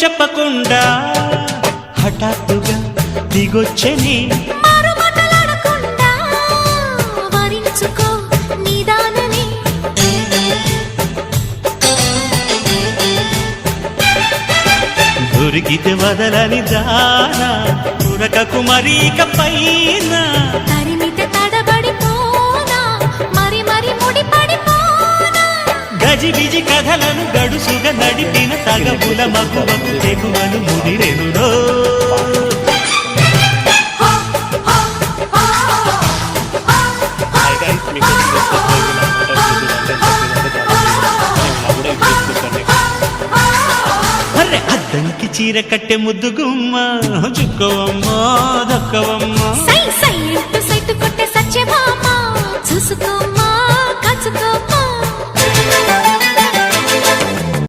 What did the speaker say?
చెప్పకుండా హఠాత్తుగా దిగొచ్చని దొరికితే వదలని దానా ఉరకకు మరీక పైన తరిమితే తడబడిపోనా మరి మరి ముడిపడిపోనా గజిబిజి కథలను గడుసుగా నడిపిన తగబుల మగువకు తెగువను ముదిరెనురో అద్దంకి చీర కట్టె ముద్దు గుమ్మ చుక్కవమ్మా దక్కవమ్మా సై సై అంటూ సైటు కొట్టే సత్యభామ చూసుకోమ్మా